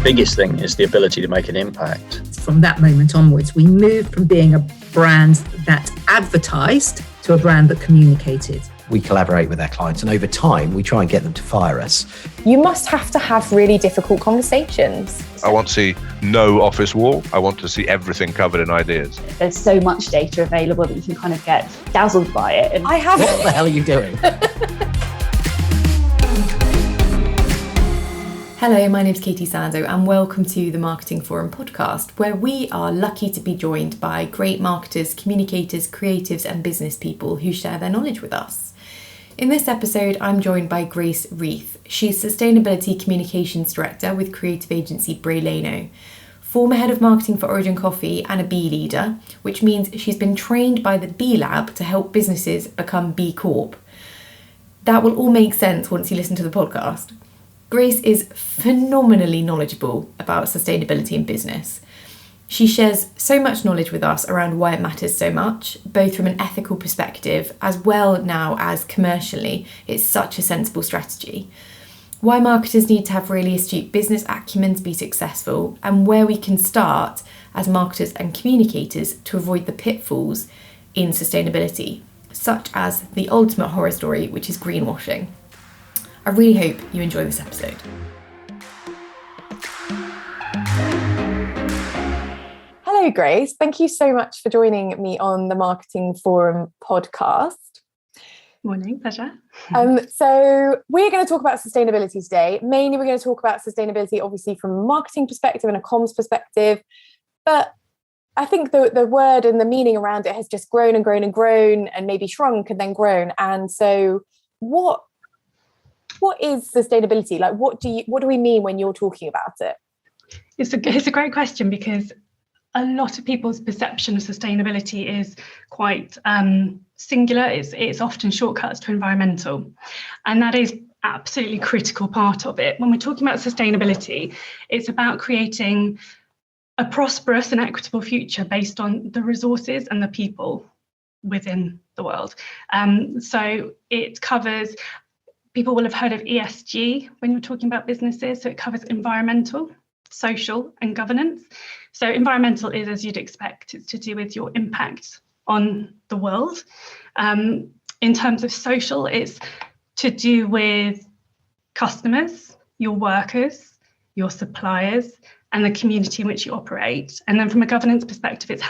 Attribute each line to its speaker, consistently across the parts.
Speaker 1: biggest thing is the ability to make an impact.
Speaker 2: From that moment onwards, we moved from being a brand that advertised to a brand that communicated.
Speaker 3: We collaborate with our clients, and over time, we try and get them to fire us.
Speaker 4: You must have to have really difficult conversations.
Speaker 5: I want to see no office wall. I want to see everything covered in ideas.
Speaker 6: There's so much data available that you can kind of get dazzled by it. And
Speaker 4: I have.
Speaker 3: What the hell are you doing?
Speaker 7: Hello, my name's Katie Sandow and welcome to the Marketing Forum podcast, where we are lucky to be joined by great marketers, communicators, creatives and business people who share their knowledge with us. In this episode, I'm joined by Reith. She's Sustainability Communications Director with creative agency Bray Leino, former head of marketing for Origin Coffee and a B leader, which means she's been trained by the B Lab to help businesses become B-corp. That will all make sense once you listen to the podcast. Grace is phenomenally knowledgeable about sustainability in business. She shares so much knowledge with us around why it matters so much, both from an ethical perspective as well now as commercially. It's such a sensible strategy. Why marketers need to have really astute business acumen to be successful, and where we can start as marketers and communicators to avoid the pitfalls in sustainability, such as the ultimate horror story, which is greenwashing. I really hope you enjoy this episode.
Speaker 4: Hello, Grace. Thank you so much for joining me on the Marketing Forum podcast.
Speaker 8: Morning, pleasure.
Speaker 4: So we're going to talk about sustainability today. Mainly, we're going to talk about sustainability, obviously, from a marketing perspective and a comms perspective. But I think the word and the meaning around it has just grown and grown and grown, and maybe shrunk and then grown. And so, what is sustainability? Like, what do we mean when you're talking about it?
Speaker 8: It's a great question, because a lot of people's perception of sustainability is quite singular. It's often shortcuts to environmental, and that is absolutely critical part of it. When we're talking about sustainability, it's about creating a prosperous and equitable future based on the resources and the people within the world. So it covers. People will have heard of ESG when you're talking about businesses. So it covers environmental, social and governance. So environmental is, as you'd expect, it's to do with your impact on the world. In terms of social, it's to do with customers, your workers, your suppliers, and the community in which you operate. And then from a governance perspective, it's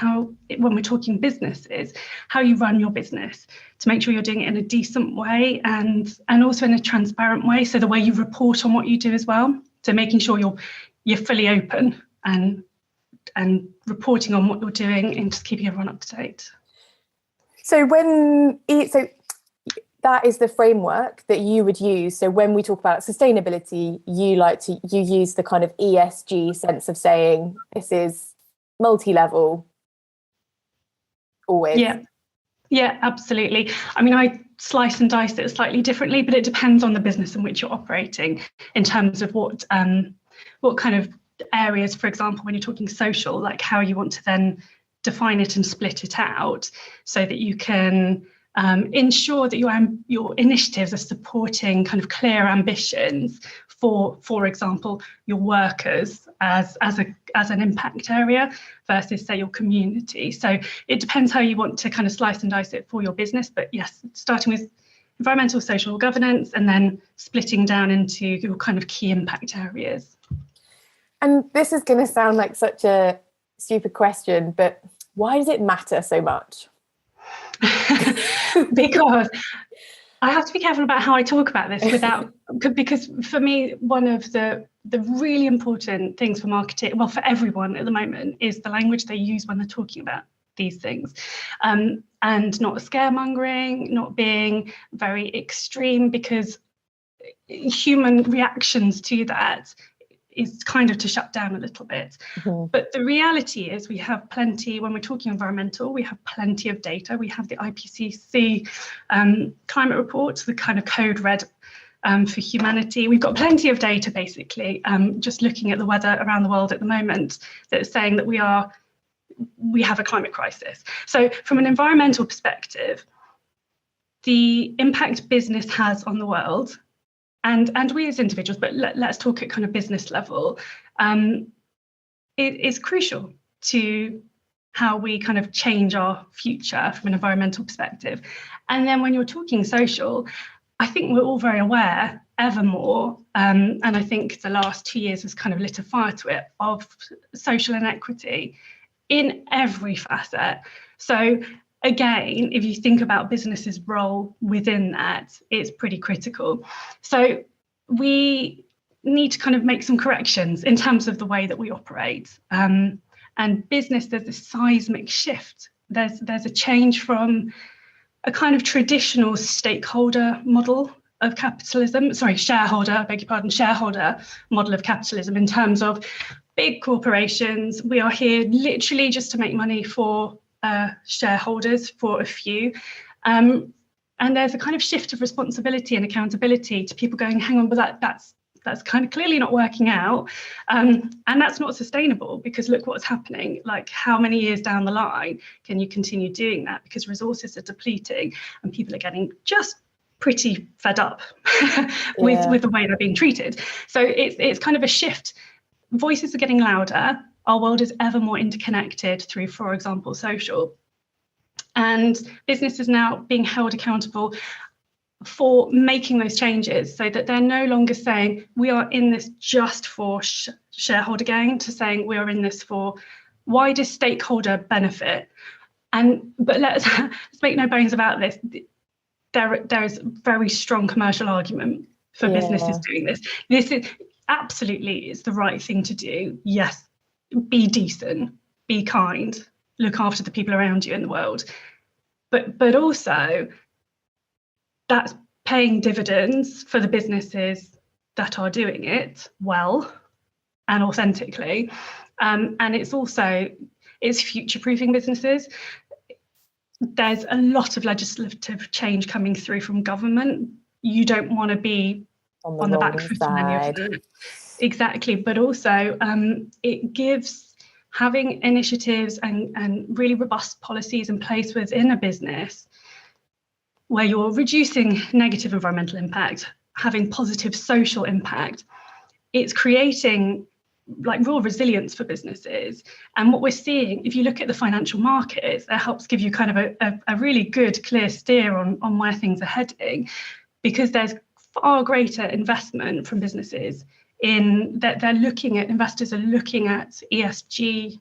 Speaker 8: when we're talking businesses, how you run your business to make sure you're doing it in a decent way and also in a transparent way. So the way you report on what you do as well. So making sure you're fully open and reporting on what you're doing and just keeping everyone up to date.
Speaker 4: So that is the framework that you would use. So when we talk about sustainability, you use the kind of ESG sense of saying this is multi-level always.
Speaker 8: Yeah, absolutely. I mean, I slice and dice it slightly differently, but it depends on the business in which you're operating in terms of what kind of areas, for example, when you're talking social, like how you want to then define it and split it out so that you can ensure that your initiatives are supporting kind of clear ambitions for example, your workers as an impact area versus, say, your community. So it depends how you want to kind of slice and dice it for your business. But yes, starting with environmental, social, governance, and then splitting down into your kind of key impact areas.
Speaker 4: And this is going to sound like such a stupid question, but why does it matter so much?
Speaker 8: Because I have to be careful about how I talk about this because for me, one of the really important things for marketing, well, for everyone at the moment, is the language they use when they're talking about these things, and not scaremongering, not being very extreme, because human reactions to that is kind of to shut down a little bit. Mm-hmm. But the reality is we have plenty, when we're talking environmental, we have plenty of data. We have the IPCC climate report, the kind of code red for humanity. We've got plenty of data, basically, just looking at the weather around the world at the moment, that's saying that we have a climate crisis. So from an environmental perspective, the impact business has on the world and we as individuals, but let's talk at kind of business level. It is crucial to how we kind of change our future from an environmental perspective. And then when you're talking social, I think we're all very aware ever more, and I think the last 2 years has kind of lit a fire to it, of social inequity in every facet. So again, if you think about businesses' role within that, it's pretty critical. So we need to kind of make some corrections in terms of the way that we operate. And business, there's a seismic shift. There's a change from a kind of traditional stakeholder model of capitalism, shareholder model of capitalism, in terms of big corporations. We are here literally just to make money for shareholders, for a few. And there's a kind of shift of responsibility and accountability to people going, hang on, but that's kind of clearly not working out. And that's not sustainable, because look what's happening. Like, how many years down the line can you continue doing that? Because resources are depleting and people are getting just pretty fed up with the way they're being treated. So it's kind of a shift. Voices are getting louder. Our world is ever more interconnected through, for example, social. And business is now being held accountable for making those changes, so that they're no longer saying we are in this just for shareholder gain, to saying we are in this for wider stakeholder benefit. But let's make no bones about this. There is a very strong commercial argument for businesses doing this. This is absolutely, it's the right thing to do. Yes, be decent, be kind, look after the people around you in the world. But also, that's paying dividends for the businesses that are doing it well and authentically. And it's future-proofing businesses. There's a lot of legislative change coming through from government. You don't want to be on the back foot on any of that. Exactly. But also it gives having initiatives and really robust policies in place within a business where you're reducing negative environmental impact, having positive social impact. It's creating like real resilience for businesses. And what we're seeing, if you look at the financial markets, that helps give you kind of a really good, clear steer on where things are heading, because there's far greater investment from businesses in that. Investors are looking at ESG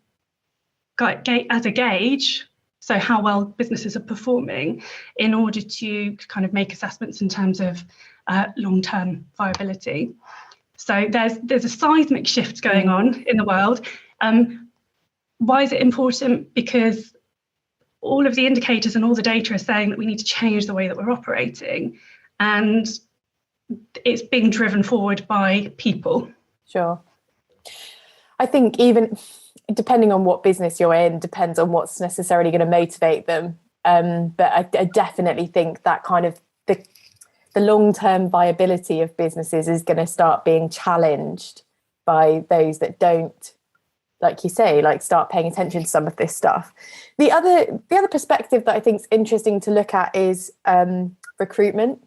Speaker 8: as a gauge, so how well businesses are performing, in order to kind of make assessments in terms of long-term viability. So there's a seismic shift going on in the world. Why is it important? Because all of the indicators and all the data are saying that we need to change the way that we're operating, and it's being driven forward by people.
Speaker 4: Sure. I think even depending on what business you're in, depends on what's necessarily going to motivate them. But I definitely think that kind of the long-term viability of businesses is going to start being challenged by those that don't, like you say, like start paying attention to some of this stuff. The other perspective that I think is interesting to look at is recruitment.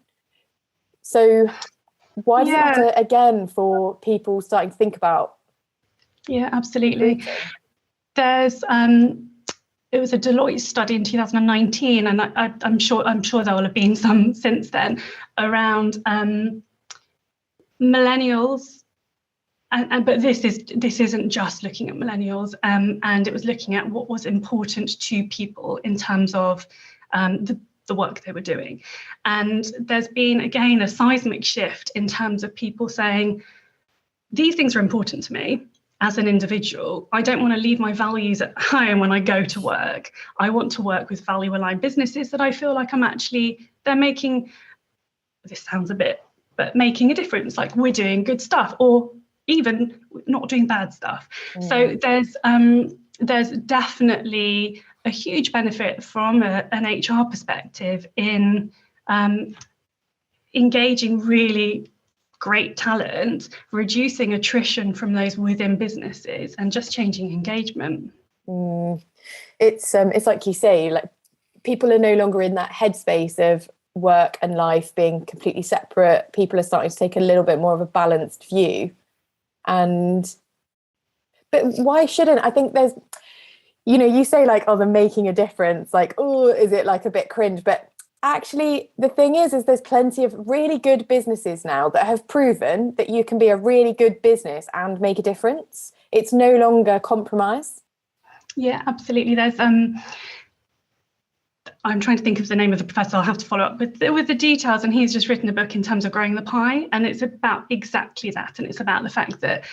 Speaker 4: So why does it matter again for people starting to think about?
Speaker 8: Yeah, absolutely. There's it was a Deloitte study in 2019, and I'm sure there will have been some since then, around millennials, but this isn't just looking at millennials, and it was looking at what was important to people in terms of the work they were doing. And there's been, again, a seismic shift in terms of people saying, these things are important to me as an individual. I don't want to leave my values at home when I go to work. I want to work with value-aligned businesses that I feel like they're making, this sounds a bit, but making a difference, like we're doing good stuff, or even not doing bad stuff. So there's definitely a huge benefit from an HR perspective in engaging really great talent, reducing attrition from those within businesses, and just changing engagement.
Speaker 4: It's like you say, like people are no longer in that headspace of work and life being completely separate, people are starting to take a little bit more of a balanced view. But why shouldn't? I think there's, you say like, oh, they're making a difference. Like, oh, is it like a bit cringe? But actually, the thing is there's plenty of really good businesses now that have proven that you can be a really good business and make a difference. It's no longer compromise.
Speaker 8: Yeah, absolutely. There's I'm trying to think of the name of the professor. I'll have to follow up with the details. And he's just written a book in terms of growing the pie. And it's about exactly that. And it's about the fact that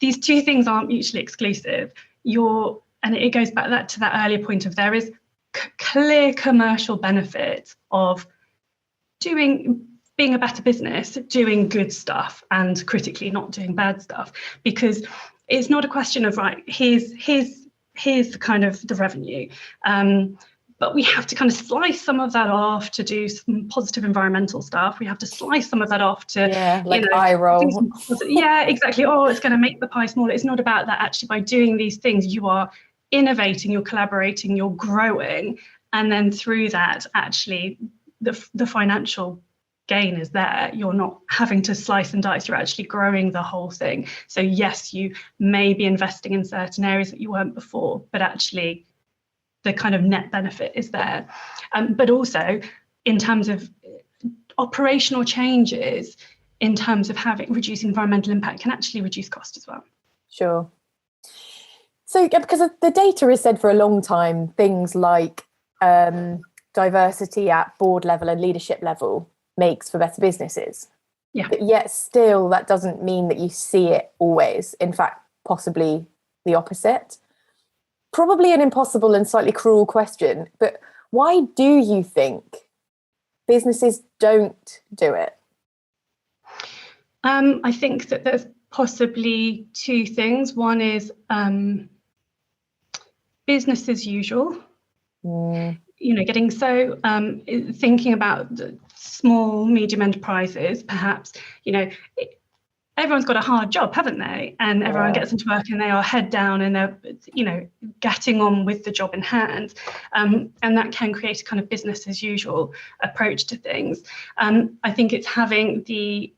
Speaker 8: these two things aren't mutually exclusive. And it goes back to that earlier point of there is clear commercial benefit of being a better business, doing good stuff and critically not doing bad stuff. Because it's not a question of, right, here's kind of the revenue. But we have to kind of slice some of that off to do some positive environmental stuff. We have to slice some of that off to,
Speaker 4: eye roll.
Speaker 8: Yeah, exactly. Oh, it's going to make the pie smaller. It's not about that. Actually, by doing these things, you are innovating, you're collaborating, you're growing. And then through that, actually, the financial gain is there. You're not having to slice and dice. You're actually growing the whole thing. So yes, you may be investing in certain areas that you weren't before, but actually, the kind of net benefit is there. But also in terms of operational changes, in terms of reducing environmental impact, can actually reduce cost as well.
Speaker 4: Sure. So because the data has said for a long time, things like diversity at board level and leadership level makes for better businesses.
Speaker 8: Yeah.
Speaker 4: But yet still, that doesn't mean that you see it always. In fact, possibly the opposite. Probably an impossible and slightly cruel question, but why do you think businesses don't do it?
Speaker 8: I think that there's possibly two things. One is business as usual. Getting so thinking about the small, medium enterprises, perhaps, everyone's got a hard job, haven't they? And everyone gets into work and they are head down and they're, getting on with the job in hand. And that can create a kind of business as usual approach to things. I think it's having the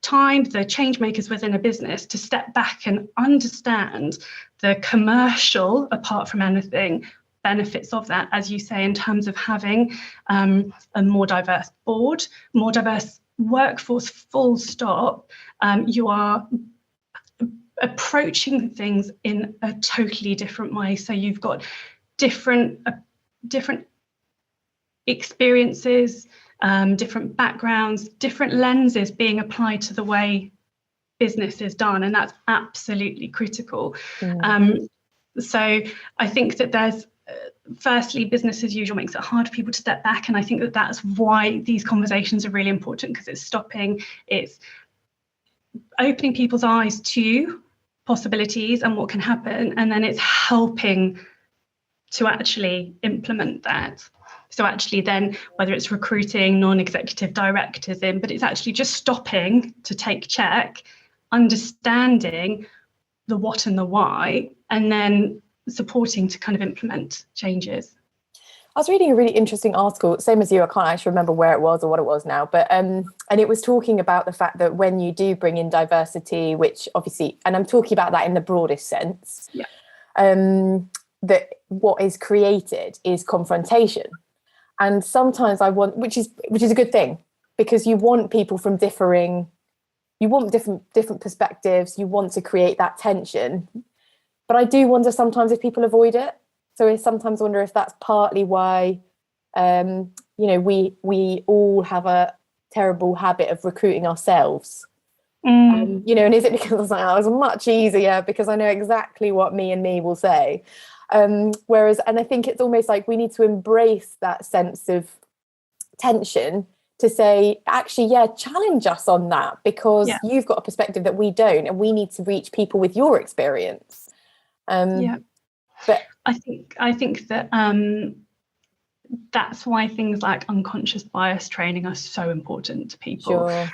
Speaker 8: time, the change makers within a business to step back and understand the commercial, apart from anything, benefits of that, as you say, in terms of having a more diverse board, more diverse workforce, full stop. You are approaching things in a totally different way. So you've got different experiences, different backgrounds, different lenses being applied to the way business is done, and that's absolutely critical. So I think that there's firstly, business as usual makes it hard for people to step back, and I think that that's why these conversations are really important, because it's opening people's eyes to possibilities and what can happen, and then it's helping to actually implement that. So actually then, whether it's recruiting non-executive directors in, but it's actually just stopping to take check, understanding the what and the why, and then supporting to kind of implement changes.
Speaker 4: I was reading a really interesting article, same as you, I can't actually remember where it was or what it was now, but and it was talking about the fact that when you do bring in diversity, which obviously, and I'm talking about that in the broadest sense, that what is created is confrontation. And sometimes which is a good thing, because you want people from different perspectives, you want to create that tension. But I do wonder sometimes if people avoid it. So I sometimes wonder if that's partly why, we all have a terrible habit of recruiting ourselves. And is it because it's much easier because I know exactly what me and me will say. And I think it's almost like we need to embrace that sense of tension to say, actually, challenge us on that, because you've got a perspective that we don't, and we need to reach people with your experience. But
Speaker 8: I think that that's why things like unconscious bias training are so important to people.
Speaker 4: Sure.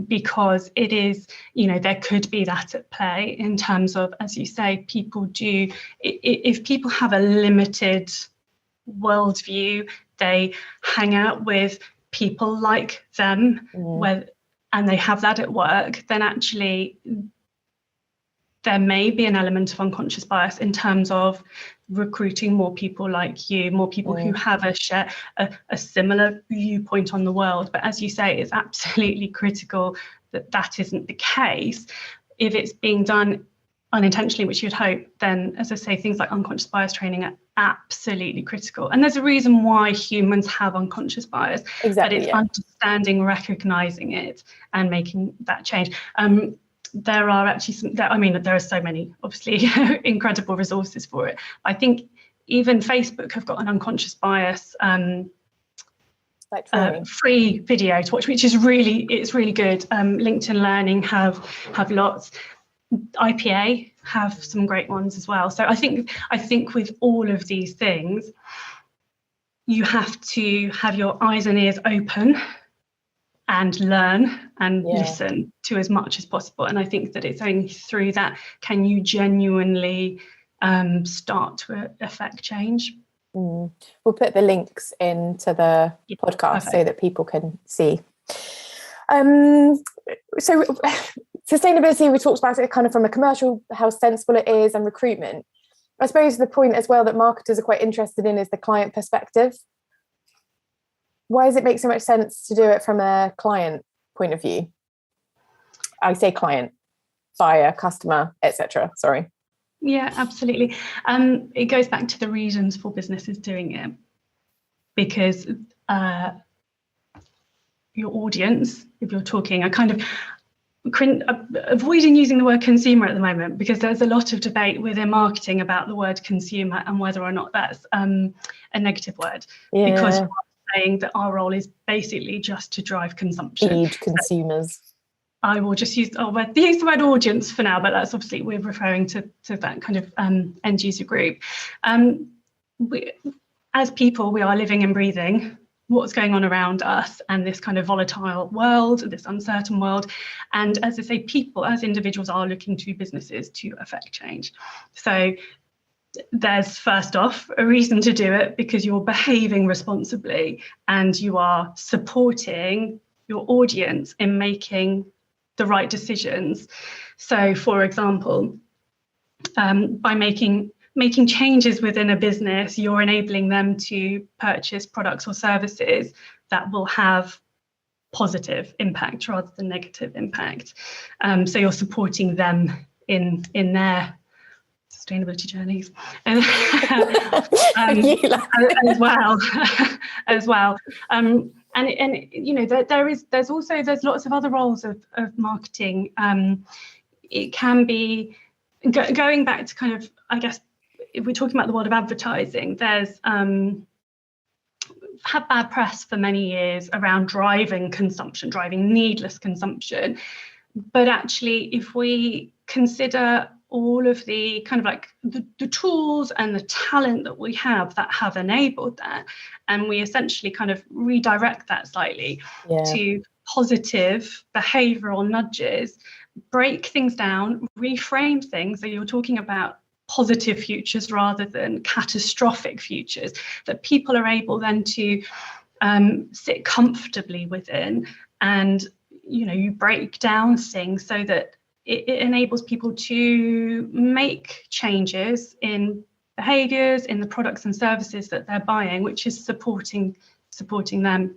Speaker 8: Because it is, there could be that at play in terms of, as you say, people do, if people have a limited worldview, they hang out with people like them, and they have that at work, then actually there may be an element of unconscious bias in terms of recruiting more people like you, more people who have a similar viewpoint on the world. But as you say, it's absolutely critical that that isn't the case. If it's being done unintentionally, which you'd hope, then, as I say, things like unconscious bias training are absolutely critical. And there's a reason why humans have unconscious bias.
Speaker 4: Exactly,
Speaker 8: but it's understanding, recognizing it, and making that change. There are actually there are so many, obviously, incredible resources for it. I think even Facebook have got an unconscious bias free video to watch, which is really good. LinkedIn Learning have lots. IPA have some great ones as well. So I think with all of these things, you have to have your eyes and ears open and learn and listen to as much as possible. And I think that it's only through that can you genuinely start to affect change.
Speaker 4: We'll put the links into the podcast so that people can see. So sustainability, we talked about it kind of from a commercial, how sensible it is, and recruitment. I suppose the point as well that marketers are quite interested in is the client perspective. Why does it make so much sense to do it from a client point of view? I say client, buyer, customer, etc. Sorry.
Speaker 8: Yeah, absolutely. It goes back to the reasons for businesses doing it, because your audience, if you're talking, I kind of avoiding using the word consumer at the moment, because there's a lot of debate within marketing about the word consumer and whether or not that's a negative word. Because we're saying that our role is basically just to drive consumption.
Speaker 4: Feed consumers.
Speaker 8: I will just use the word audience for now, but that's obviously we're referring to that kind of end user group. As people, we are living and breathing what's going on around us and this kind of volatile world, this uncertain world. And as I say, people as individuals are looking to businesses to affect change. So there's first off a reason to do it, because you're behaving responsibly and you are supporting your audience in making the right decisions. So for example, by making changes within a business, you're enabling them to purchase products or services that will have positive impact rather than negative impact. So you're supporting them in their sustainability journeys as well. And you know, there's lots of other roles of marketing. It can be going back to kind of, I guess, if we're talking about the world of advertising, there's had bad press for many years around driving needless consumption. But actually, if we consider all of the kind of like the tools and the talent that we have that have enabled that, and we essentially kind of redirect that slightly to positive behavioural nudges, break things down, reframe things. So you're talking about positive futures rather than catastrophic futures that people are able then to sit comfortably within. And, you know, you break down things so that it enables people to make changes in behaviours, in the products and services that they're buying, which is supporting them.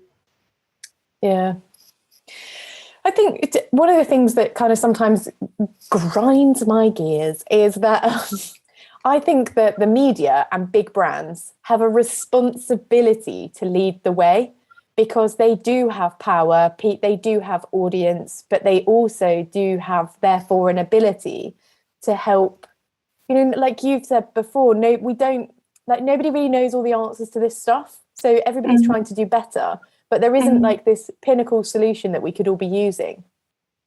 Speaker 4: Yeah. I think one of the things that kind of sometimes grinds my gears is that I think that the media and big brands have a responsibility to lead the way, because they do have power, they do have audience, but they also do have, therefore, an ability to help. You know, like you've said before, nobody really knows all the answers to this stuff. So everybody's trying to do better, but there isn't like this pinnacle solution that we could all be using.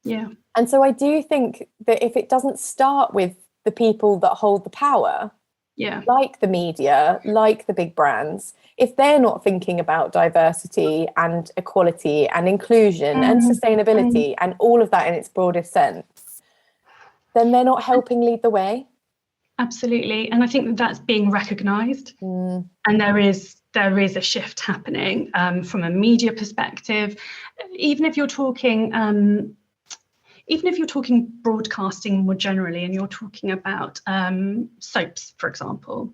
Speaker 8: Yeah.
Speaker 4: And so I do think that if it doesn't start with the people that hold the power, like the media, like the big brands, if they're not thinking about diversity and equality and inclusion and sustainability and all of that in its broadest sense, then they're not helping lead the way.
Speaker 8: Absolutely. And I think that's being recognised. And there is there is a shift happening from a media perspective. Even if you're talking broadcasting more generally, and you're talking about soaps, for example,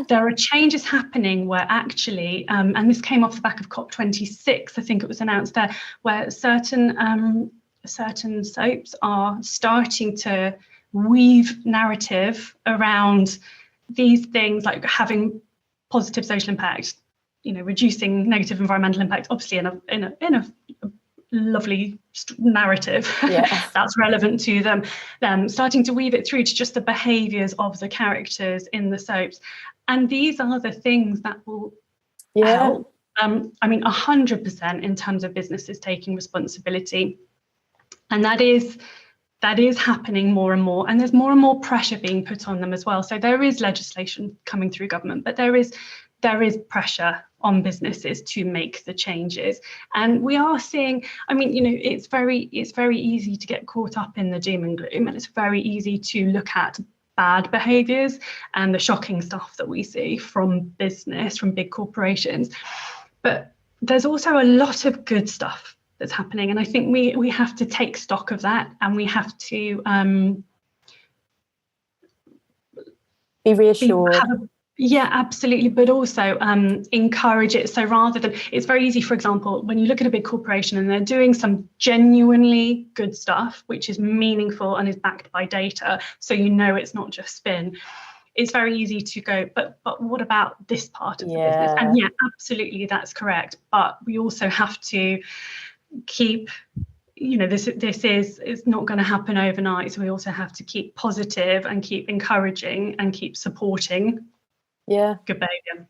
Speaker 8: there are changes happening where actually, and this came off the back of COP26, I think it was announced there, where certain soaps are starting to weave narrative around these things, like having positive social impact, reducing negative environmental impact, obviously in a lovely narrative that's relevant to them, starting to weave it through to just the behaviours of the characters in the soaps. And these are the things that will help. 100% in terms of businesses taking responsibility. And that is happening more and more, and there's more and more pressure being put on them as well. So there is legislation coming through government, but there is pressure on businesses to make the changes. And we are seeing, it's very easy to get caught up in the doom and gloom, and it's very easy to look at bad behaviours and the shocking stuff that we see from business, from big corporations. But there's also a lot of good stuff that's happening, and I think we have to take stock of that, and we have to
Speaker 4: be reassured.
Speaker 8: Yeah, absolutely, but also encourage it. So rather than, it's very easy, for example, when you look at a big corporation and they're doing some genuinely good stuff, which is meaningful and is backed by data, so it's not just spin. It's very easy to go, but what about this part of the business? And yeah, absolutely, that's correct. But we also have to keep, this is not going to happen overnight. So we also have to keep positive and keep encouraging and keep supporting good behaviour.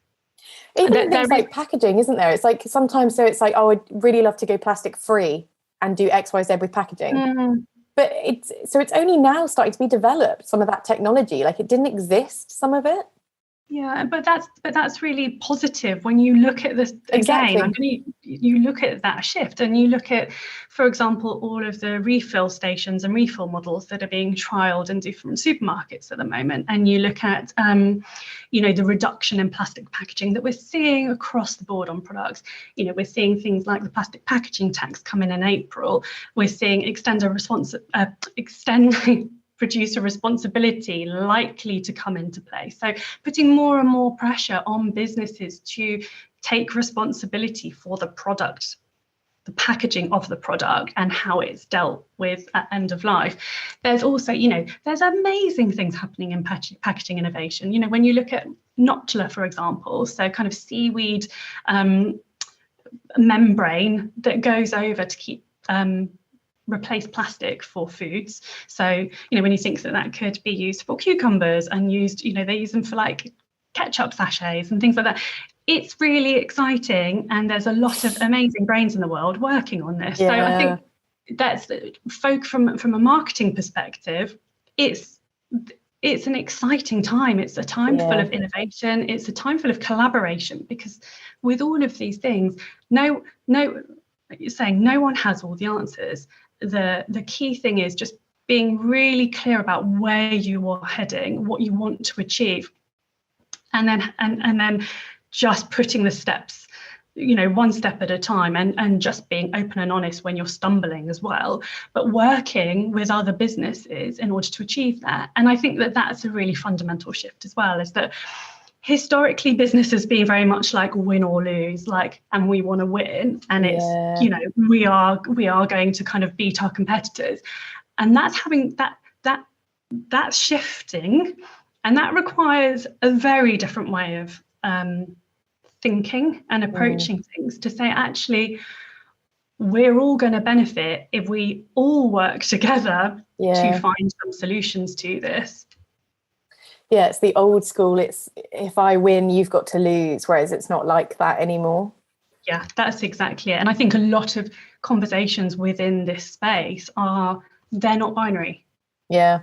Speaker 4: Even things like packaging, isn't there? It's like sometimes, so it's like, oh, I'd really love to go plastic free and do XYZ with packaging. But it's only now starting to be developed, some of that technology. Like, it didn't exist, some of it.
Speaker 8: Yeah, but that's really positive when you look at this again. You look at that shift, and you look at, for example, all of the refill stations and refill models that are being trialled in different supermarkets at the moment, and you look at the reduction in plastic packaging that we're seeing across the board on products. We're seeing things like the plastic packaging tax come in April. We're seeing producer responsibility likely to come into play. So putting more and more pressure on businesses to take responsibility for the product, the packaging of the product, and how it's dealt with at end of life. There's also, there's amazing things happening in packaging innovation. When you look at Notula, for example, so kind of seaweed membrane that goes over to keep replace plastic for foods. So, when you think that could be used for cucumbers and used, they use them for like ketchup sachets and things like that. It's really exciting, and there's a lot of amazing brains in the world working on this. So I think that's from a marketing perspective, it's an exciting time. It's a time full of innovation. It's a time full of collaboration, because with all of these things, you're saying no one has all the answers. The key thing is just being really clear about where you are heading, what you want to achieve, and then just putting the steps, one step at a time, and just being open and honest when you're stumbling as well, but working with other businesses in order to achieve that. And I think that's a really fundamental shift as well, is that historically business has been very much like win or lose, and we want to win, and it's we are going to kind of beat our competitors, and that's shifting, and that requires a very different way of thinking and approaching things, to say, actually, we're all going to benefit if we all work together to find some solutions to this.
Speaker 4: Yeah, it's the old school. It's, if I win, you've got to lose, whereas it's not like that anymore.
Speaker 8: Yeah, that's exactly it. And I think a lot of conversations within this space they're not binary. Yeah.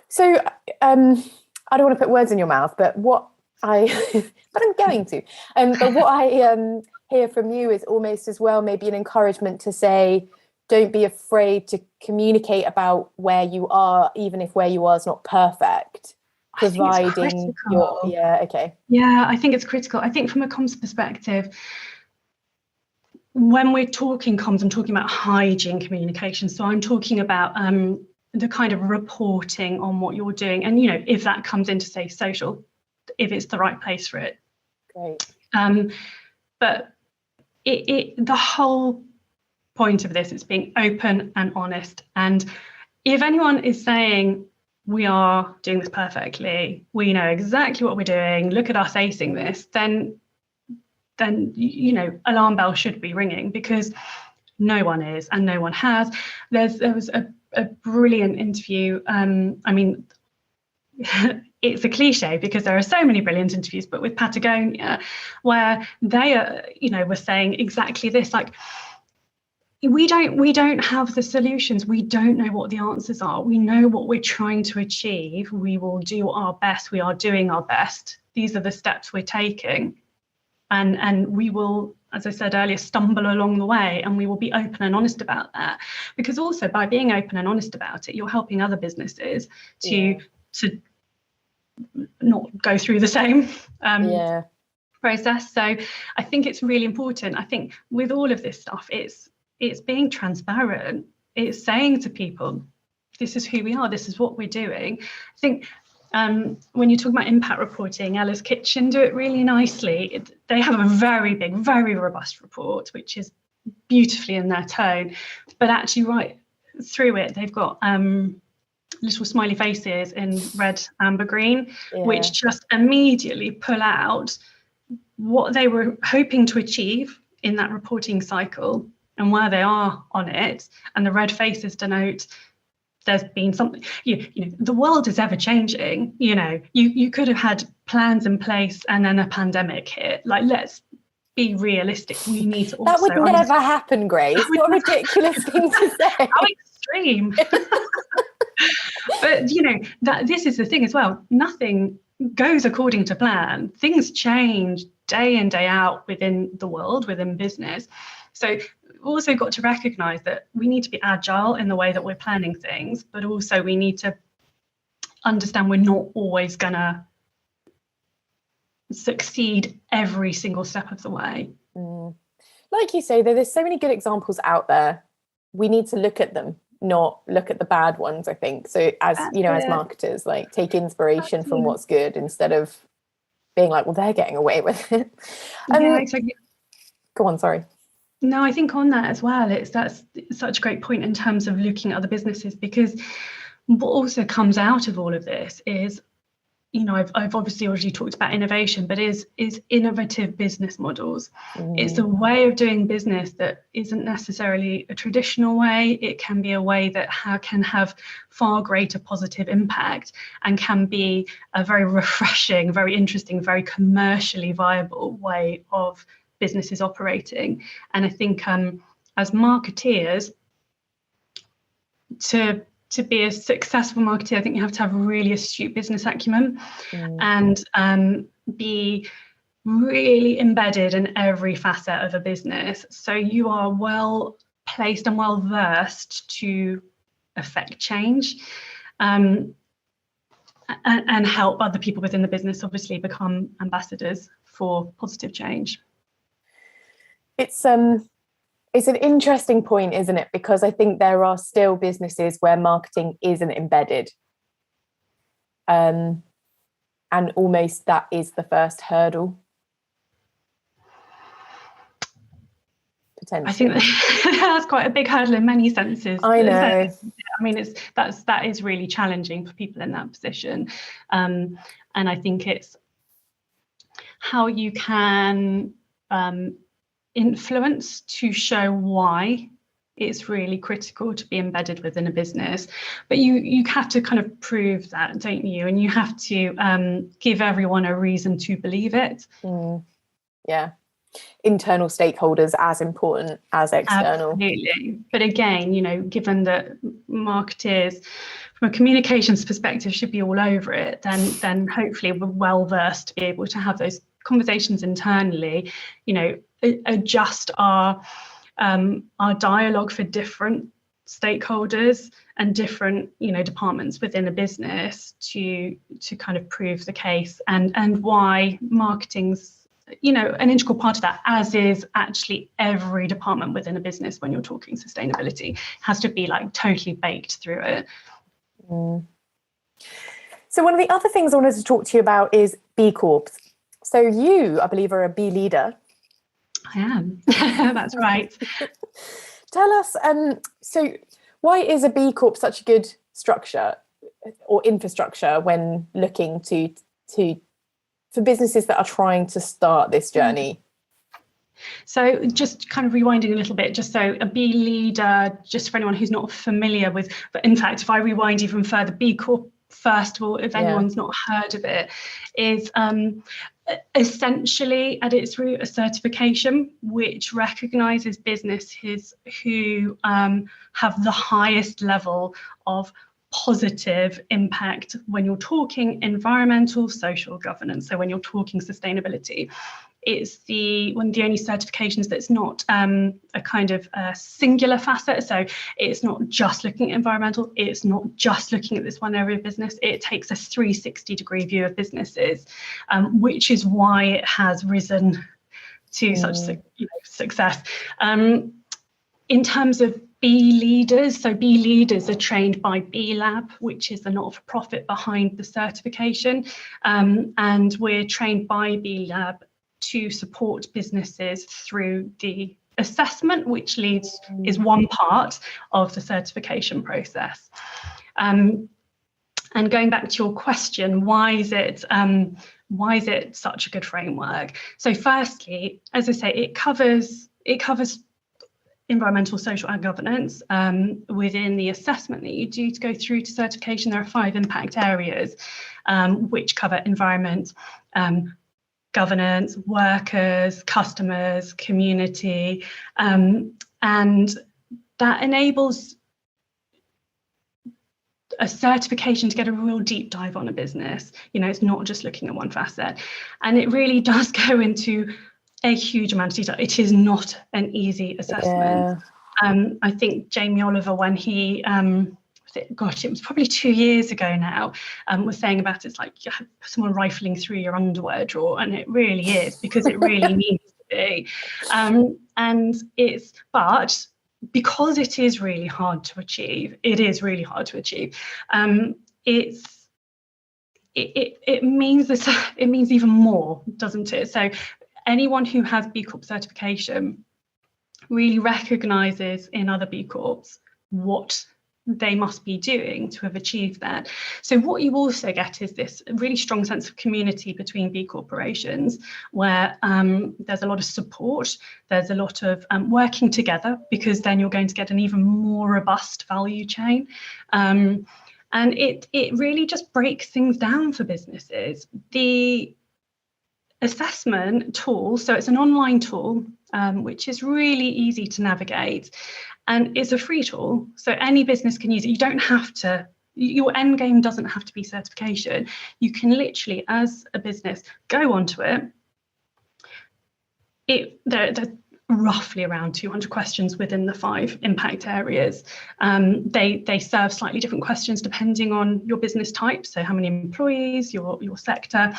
Speaker 8: So I don't want to put words in your mouth, but but I'm going to. But what I hear from you is almost as well maybe an encouragement to say, don't be afraid to communicate about where you are, even if where you are is not perfect.
Speaker 4: providing your
Speaker 8: I think it's critical. I think from a comms perspective, when we're talking comms, I'm talking about hygiene communication. So I'm talking about the kind of reporting on what you're doing, and if that comes into, say, social, if it's the right place for it.
Speaker 4: Great.
Speaker 8: But the whole point of this is being open and honest. And if anyone is saying we are doing this perfectly, we know exactly what we're doing, look at us acing this, then alarm bells should be ringing, because no one is and no one has. There was a brilliant interview. It's a cliche because there are so many brilliant interviews, but with Patagonia, where they were saying exactly this, like, we don't have the solutions. We don't know what the answers are. We know what we're trying to achieve. We will do our best. We are doing our best. These are the steps we're taking. And we will, as I said earlier, stumble along the way, and we will be open and honest about that. Because also by being open and honest about it, you're helping other businesses to not go through the same process. So I think it's really important. I think with all of this stuff, it's being transparent. It's saying to people, this is who we are, this is what we're doing. I think when you talk about impact reporting, Ella's Kitchen do it really nicely. They have a very big, very robust report, which is beautifully in their tone. But actually right through it, they've got little smiley faces in red, amber, green, which just immediately pull out what they were hoping to achieve in that reporting cycle and where they are on it. And the red faces denote there's been something, the world is ever changing. You could have had plans in place and then a pandemic hit. Like, let's be realistic. We need to also...
Speaker 4: That would never happen, Grace. What a ridiculous thing to say.
Speaker 8: How extreme. But, that this is the thing as well. Nothing goes according to plan. Things change day in, day out within the world, within business. So we've also got to recognise that we need to be agile in the way that we're planning things, but also we need to understand we're not always going to succeed every single step of the way.
Speaker 4: Like you say, there's so many good examples out there. We need to look at them, not look at the bad ones, I think. So as marketers, like, take inspiration from what's good instead of being like, well, they're getting away with it.
Speaker 8: Exactly.
Speaker 4: Go on, sorry.
Speaker 8: No, I think on that as well, that's such a great point in terms of looking at other businesses, because what also comes out of all of this is, I've obviously already talked about innovation, but is innovative business models. It's a way of doing business that isn't necessarily a traditional way. It can be a way that can have far greater positive impact and can be a very refreshing, very interesting, very commercially viable way of businesses operating. And I think as marketeers, to be a successful marketer, I think you have to have really astute business acumen and be really embedded in every facet of a business. So you are well placed and well versed to affect change and help other people within the business obviously become ambassadors for positive change.
Speaker 4: It's an interesting point, isn't it? Because I think there are still businesses where marketing isn't embedded. And almost that is the first hurdle. Potentially.
Speaker 8: I think that's quite a big hurdle in many senses.
Speaker 4: I know.
Speaker 8: I mean, that is really challenging for people in that position. And I think it's how you can influence to show why it's really critical to be embedded within a business, but you have to kind of prove that, don't you? And you have to give everyone a reason to believe it.
Speaker 4: Internal stakeholders as important as external.
Speaker 8: Absolutely. But again, given that marketers from a communications perspective should be all over it, then hopefully we're well versed to be able to have those conversations internally, adjust our dialogue for different stakeholders and different, departments within a business to kind of prove the case, and why marketing's an integral part of that, as is actually every department within a business. When you're talking sustainability, has to be like totally baked through it.
Speaker 4: So one of the other things I wanted to talk to you about is B-corps. So you, I believe, are a B leader.
Speaker 8: I am. That's right.
Speaker 4: Tell us, so why is a B Corp such a good structure or infrastructure when looking for businesses that are trying to start this journey?
Speaker 8: So just kind of rewinding a little bit, just so a B leader, just for anyone who's not familiar with, but in fact, if I rewind even further, B Corp, first of all, if anyone's not heard of it, is essentially at its root a certification which recognises businesses who have the highest level of positive impact when you're talking environmental, social governance. So when you're talking sustainability, it's one of the only certifications that's not a kind of a singular facet. So it's not just looking at environmental, it's not just looking at this one area of business. It takes a 360-degree view of businesses, which is why it has risen to such success. In terms of B leaders, so B leaders are trained by B Lab, which is the not-for-profit behind the certification, and we're trained by B Lab to support businesses through the assessment, which is one part of the certification process. And going back to your question, why is it such a good framework? So firstly, as I say, it covers environmental, social and governance. Within the assessment that you do to go through to certification, there are 5 impact areas which cover environment, governance, workers, customers, community, and that enables a certification to get a real deep dive on a business. It's not just looking at one facet, and it really does go into a huge amount of detail. It is not an easy assessment. I think Jamie Oliver, when he it was probably 2 years ago now, was saying about it's like you have someone rifling through your underwear drawer, and it really is, because it really needs to be. But because it is really hard to achieve, it means even more, doesn't it? So anyone who has B Corp certification really recognises in other B Corps what they must be doing to have achieved that. So what you also get is this really strong sense of community between B corporations, where there's a lot of support, there's a lot of working together, because then you're going to get an even more robust value chain. And it really just breaks things down for businesses. The assessment tool, so it's an online tool, which is really easy to navigate, and it's a free tool, so any business can use it. You don't have to, your end game doesn't have to be certification. You can literally, as a business, go onto it. There are roughly around 200 questions within the 5 impact areas. They serve slightly different questions depending on your business type, so how many employees, your sector.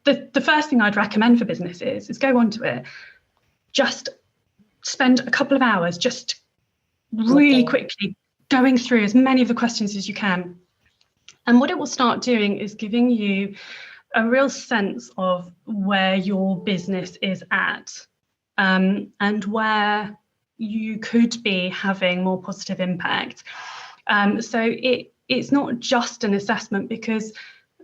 Speaker 8: The first thing I'd recommend for businesses is go onto it, just spend a couple of hours just really quickly going through as many of the questions as you can. And what it will start doing is giving you a real sense of where your business is at, and where you could be having more positive impact. So it's not just an assessment, because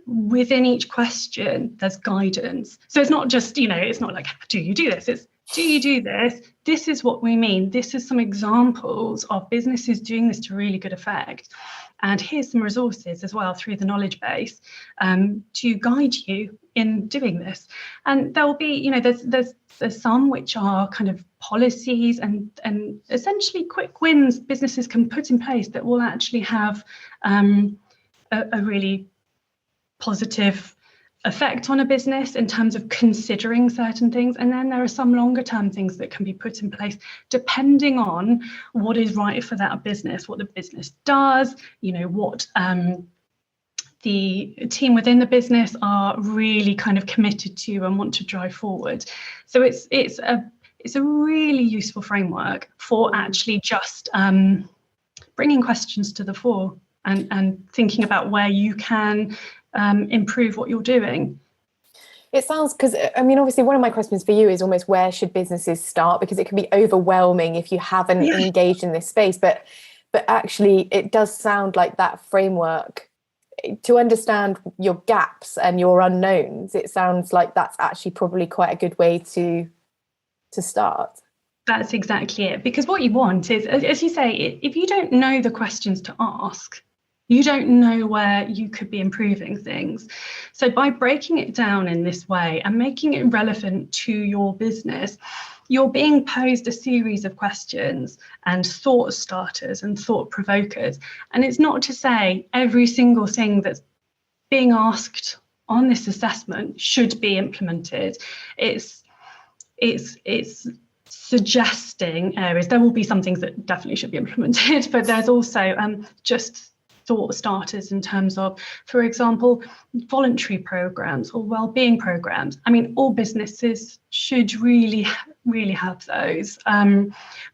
Speaker 8: within each question there's guidance. So it's not just, it's not like, do you do this? It's, do you do this? This is what we mean. This is some examples of businesses doing this to really good effect. And here's some resources as well through the knowledge base to guide you in doing this. And there will be, there's some which are kind of policies and essentially quick wins businesses can put in place that will actually have a really positive effect on a business in terms of considering certain things, and then there are some longer term things that can be put in place depending on what is right for that business, what the business does, what the team within the business are really kind of committed to and want to drive forward. So it's a really useful framework for actually just bringing questions to the fore and thinking about where you can improve what you're doing.
Speaker 4: It sounds, because obviously one of my questions for you is almost where should businesses start, because it can be overwhelming if you haven't engaged in this space, but actually it does sound like that framework to understand your gaps and your unknowns. It sounds like that's actually probably quite a good way to start.
Speaker 8: That's exactly it, because what you want is, as you say, if you don't know the questions to ask, you don't know where you could be improving things. So by breaking it down in this way and making it relevant to your business, you're being posed a series of questions and thought starters and thought provokers. And it's not to say every single thing that's being asked on this assessment should be implemented. It's suggesting areas. There will be some things that definitely should be implemented, but there's also just thought starters in terms of, for example, voluntary programs or well-being programs. All businesses should really have those,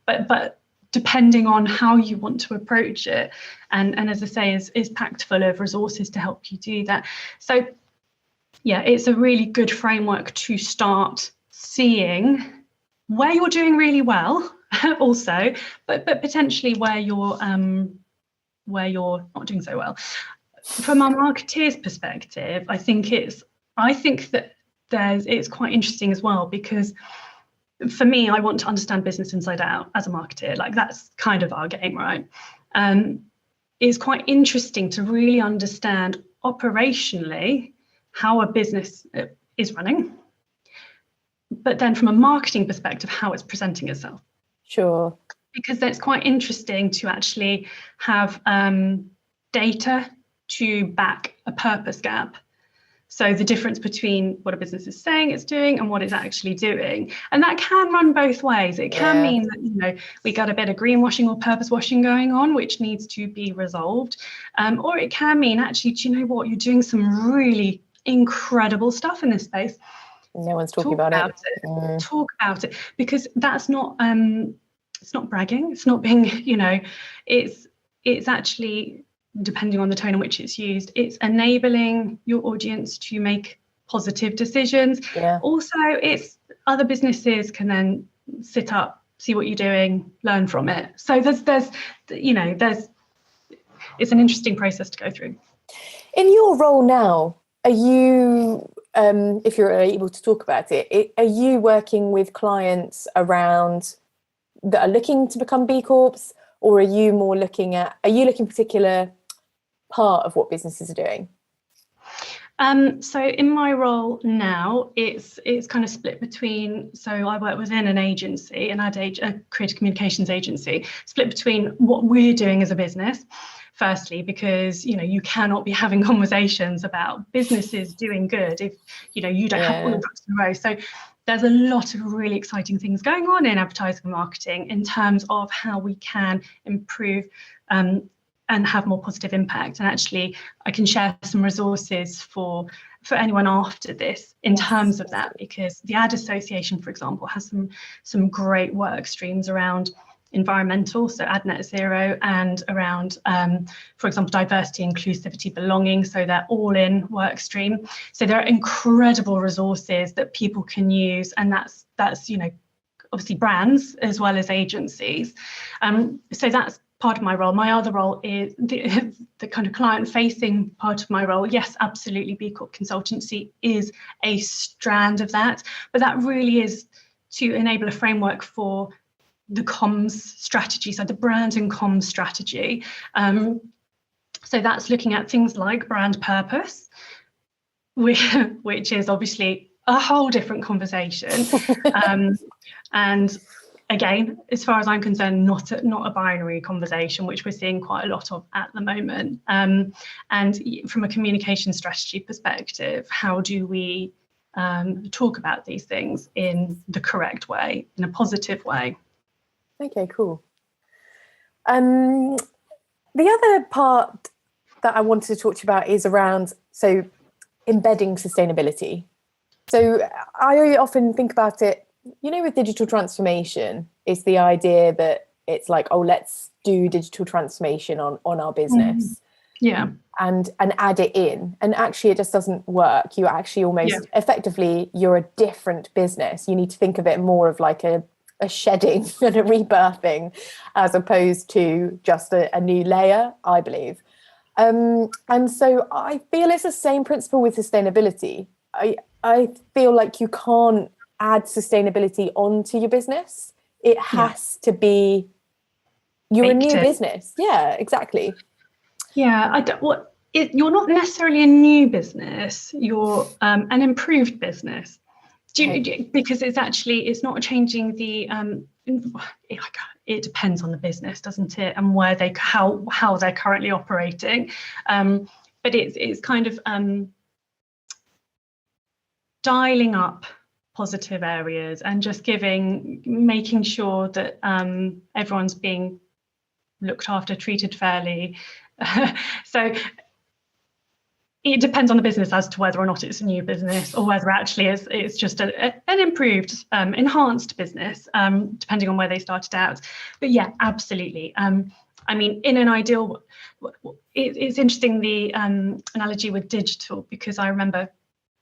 Speaker 8: but depending on how you want to approach it, and as I say, is packed full of resources to help you do that. So yeah, it's a really good framework to start seeing where you're doing really well also, but potentially where you're not doing so well. From a marketeer's perspective, I think that it's quite interesting as well, because for me, I want to understand business inside out as a marketeer. Like, that's kind of our game, right? It's quite interesting to really understand operationally how a business is running, but then from a marketing perspective, how it's presenting itself.
Speaker 4: Sure.
Speaker 8: Because that's quite interesting to actually have data to back a purpose gap. So the difference between what a business is saying it's doing and what it's actually doing. And that can run both ways. It can mean that, we got a bit of greenwashing or purpose washing going on, which needs to be resolved. Or it can mean, actually, do you know what? You're doing some really incredible stuff in this space.
Speaker 4: No one's talking about it.
Speaker 8: Talk about it, because that's not it's not bragging, it's not being, it's actually, depending on the tone in which it's used, it's enabling your audience to make positive decisions. Also, it's other businesses can then sit up, see what you're doing, learn from it. So there's it's an interesting process to go through.
Speaker 4: In your role now, are you, if you're able to talk about it, are you working with clients around that are looking to become B Corps, or are you looking particular part of what businesses are doing?
Speaker 8: So in my role now, it's kind of split between, so I work within an agency, a creative communications agency, split between what we're doing as a business. Firstly, because you cannot be having conversations about businesses doing good if you don't have all the ducks in a row. So there's a lot of really exciting things going on in advertising and marketing in terms of how we can improve and have more positive impact. And actually, I can share some resources for anyone after this in terms of that, because the Ad Association, for example, has some great work streams around environmental, so Ad Net Zero, and around, for example, diversity, inclusivity, belonging. So they're all in work stream. So there are incredible resources that people can use, and that's obviously brands as well as agencies. So that's part of my role. My other role is the kind of client-facing part of my role. Yes, absolutely, B Corp consultancy is a strand of that, but that really is to enable a framework for the comms strategy, so the brand and comms strategy. So that's looking at things like brand purpose, which is obviously a whole different conversation, and again, as far as I'm concerned, not a binary conversation, which we're seeing quite a lot of at the moment. And from a communication strategy perspective, how do we talk about these things in the correct way, in a positive way?
Speaker 4: Okay, cool. The other part that I wanted to talk to you about is around embedding sustainability. So I often think about it, with digital transformation, it's the idea that it's like, oh, let's do digital transformation on our business.
Speaker 8: Yeah.
Speaker 4: And add it in. And actually it just doesn't work. You actually almost effectively, you're a different business. You need to think of it more of like a shedding and a rebirthing, as opposed to just a new layer, I believe. And so I feel it's the same principle with sustainability. I feel like you can't add sustainability onto your business. It has to be, you're a new business. Yeah, exactly.
Speaker 8: Yeah, you're not necessarily a new business. You're an improved business. Because it's not changing the. It depends on the business, doesn't it, and where how they're currently operating. But it's kind of dialing up positive areas and just making sure that everyone's being looked after, treated fairly. So it depends on the business as to whether or not it's a new business or whether actually it's just an improved, enhanced business, depending on where they started out. But yeah, absolutely. I mean, in an ideal, it's interesting, the analogy with digital, because I remember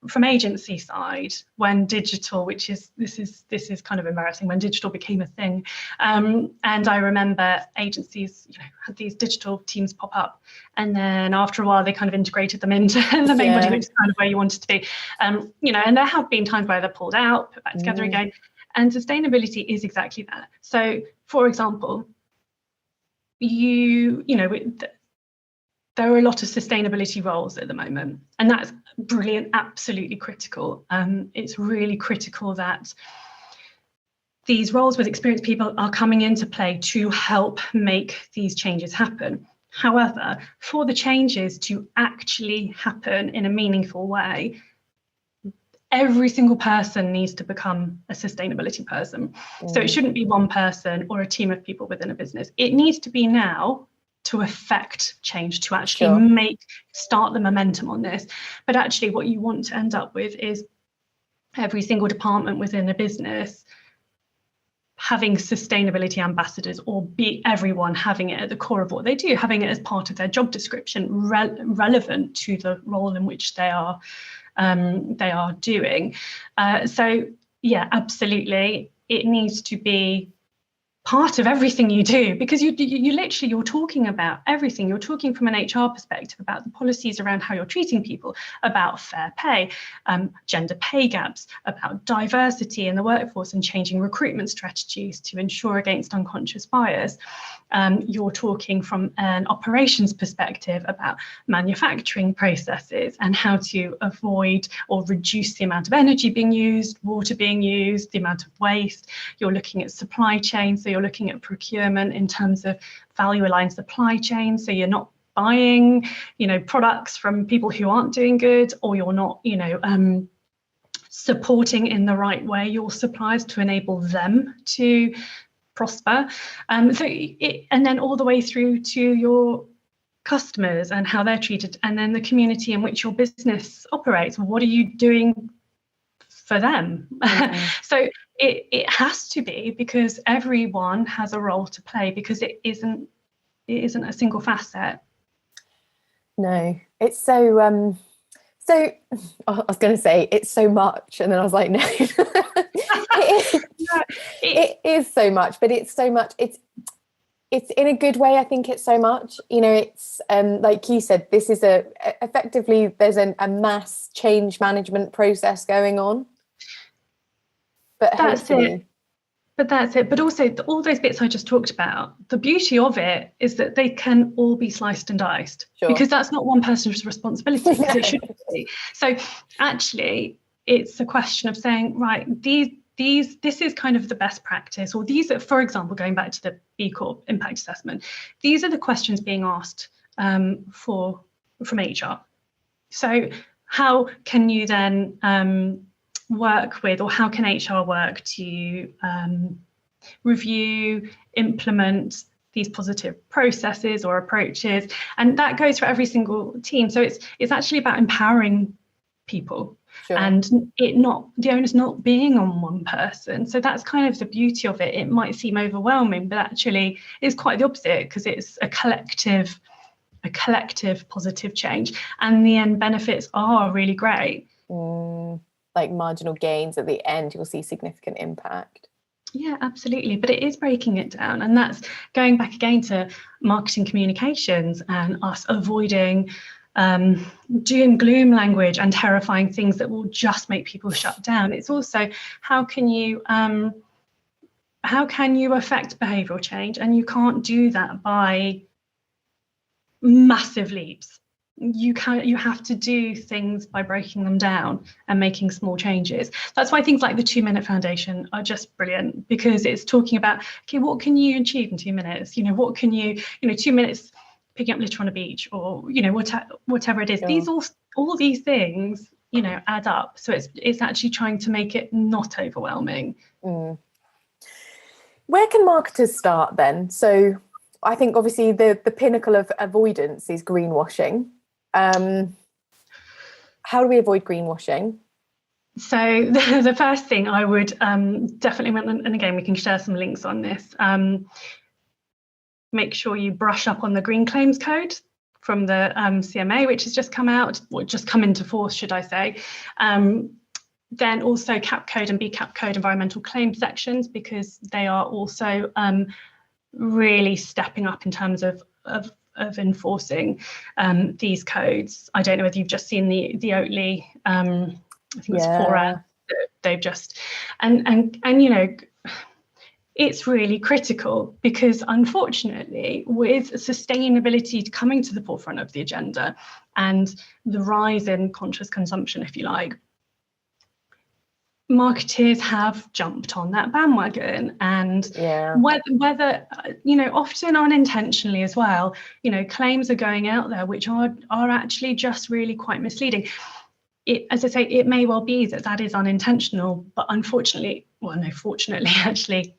Speaker 8: from agency side, when digital, this is kind of embarrassing, when digital became a thing, and I remember agencies had these digital teams pop up, and then after a while they kind of integrated them into the main body, which is kind of where you wanted to be, and there have been times where they're pulled out, put back together again, and sustainability is exactly that. So for example, there are a lot of sustainability roles at the moment, and that's brilliant, absolutely critical. It's really critical that these roles with experienced people are coming into play to help make these changes happen. However, for the changes to actually happen in a meaningful way, every single person needs to become a sustainability person. So it shouldn't be one person or a team of people within a business. It needs to be now to affect change, to actually start the momentum on this. But actually what you want to end up with is every single department within a business having sustainability ambassadors, or be everyone having it at the core of what they do, having it as part of their job description, relevant to the role in which they are doing. So yeah, absolutely, it needs to be part of everything you do, because you're talking about everything. You're talking from an HR perspective about the policies around how you're treating people, about fair pay, gender pay gaps, about diversity in the workforce and changing recruitment strategies to ensure against unconscious bias. You're talking from an operations perspective about manufacturing processes and how to avoid or reduce the amount of energy being used, water being used, the amount of waste. You're looking at supply chain, so you're looking at procurement in terms of value aligned supply chain, so you're not buying products from people who aren't doing good, or you're not supporting in the right way your suppliers to enable them to prosper. And then all the way through to your customers and how they're treated, and then the community in which your business operates. What are you doing for them? So it has to be, because everyone has a role to play, because it isn't a single facet. No, it's so I was going to say it's so much, and then I was like, no. It is so much, but it's so much. It's in a good way. I think it's so much. It's like you said, this is effectively there's a mass change management process going on. But that's it. But also all those bits I just talked about, the beauty of it is that they can all be sliced and diced, because that's not one person's responsibility, because it shouldn't be. So actually, it's a question of saying, right, this is kind of the best practice, or these are, for example, going back to the B-corp impact assessment, these are the questions being asked from HR. So how can you then work with, or how can HR work to review, implement these positive processes or approaches? And that goes for every single team. So it's actually about empowering people. Sure. And the onus not being on one person. So that's kind of the beauty of it. It might seem overwhelming, but actually it's quite the opposite, because it's a collective positive change, and the end benefits are really great.
Speaker 4: Like marginal gains at the end, you'll see significant impact.
Speaker 8: Yeah, absolutely. But it is breaking it down, and that's going back again to marketing communications and us avoiding doom and gloom language and terrifying things that will just make people shut down. It's also how can you affect behavioural change, and you can't do that by massive leaps. You have to do things by breaking them down and making small changes. That's why things like the 2-minute foundation are just brilliant, because it's talking about, okay, what can you achieve in 2 minutes? What can you 2 minutes picking up litter on a beach, or whatever it is. Sure. All these things add up. So it's actually trying to make it not overwhelming.
Speaker 4: Where can marketers start then? So I think obviously the pinnacle of avoidance is greenwashing. How do we avoid greenwashing?
Speaker 8: So the first thing I would definitely, and again we can share some links on this, make sure you brush up on the Green Claims Code from the CMA, which has just come out, or just come into force, should I say. Then also CAP Code and B-CAP Code environmental claims sections, because they are also really stepping up in terms of enforcing these codes. I don't know whether you've just seen the Oatly, I think it's 4 ads that they've just, and it's really critical, because unfortunately with sustainability coming to the forefront of the agenda and the rise in conscious consumption, if you like, marketers have jumped on that bandwagon, and whether often unintentionally as well, claims are going out there which are actually just really quite misleading. As I say, it may well be that is unintentional, but fortunately actually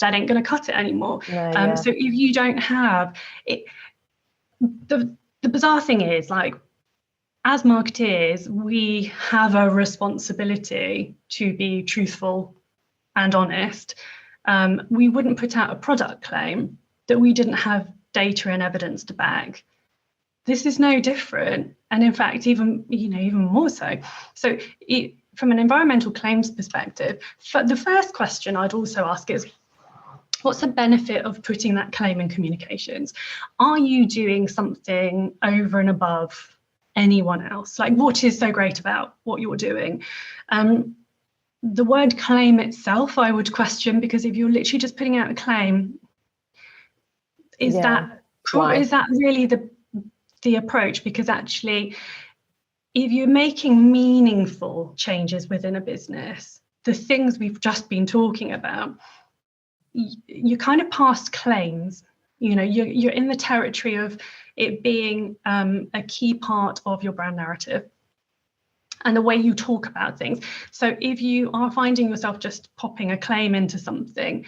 Speaker 8: that ain't going to cut it anymore. So if you don't have it, the bizarre thing is, like, as marketeers, we have a responsibility to be truthful and honest. We wouldn't put out a product claim that we didn't have data and evidence to back. This is no different, and in fact, even more so. So, from an environmental claims perspective, the first question I'd also ask is, what's the benefit of putting that claim in communications? Are you doing something over and above anyone else? Like, what is so great about what you're doing? The word claim itself, I would question, because if you're literally just putting out a claim, is that really the approach? Because actually, if you're making meaningful changes within a business, the things we've just been talking about, you're kind of past claims. You're in the territory of it being a key part of your brand narrative and the way you talk about things. So if you are finding yourself just popping a claim into something,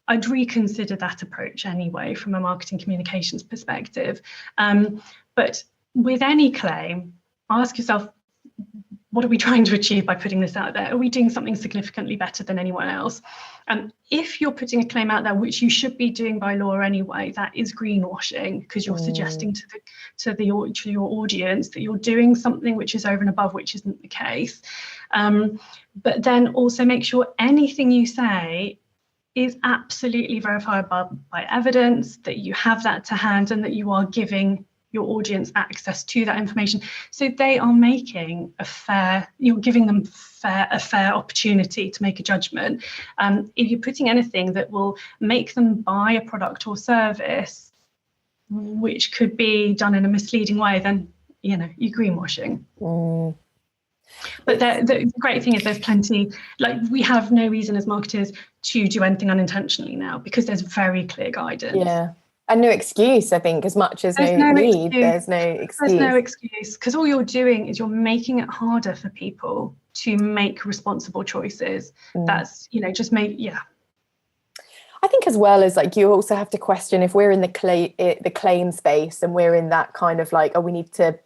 Speaker 8: I'd reconsider that approach anyway from a marketing communications perspective. But with any claim, ask yourself, what are we trying to achieve by putting this out there? Are we doing something significantly better than anyone else? If you're putting a claim out there, which you should be doing by law anyway, that is greenwashing, because you're suggesting to your audience that you're doing something which is over and above, which isn't the case. But then also make sure anything you say is absolutely verifiable by evidence, that you have that to hand, and that you are giving your audience access to that information, so they are you're giving them a fair opportunity to make a judgment. If you're putting anything that will make them buy a product or service, which could be done in a misleading way, then you're greenwashing. But the great thing is there's plenty, like we have no reason as marketers to do anything unintentionally now because there's very clear guidance.
Speaker 4: Yeah. And no excuse, I think, as much as there's no excuse.
Speaker 8: There's no excuse, because all you're doing is you're making it harder for people to make responsible choices. That's, just
Speaker 4: I think as well as like you also have to question if we're in the claim space and we're in that kind of like, we need to,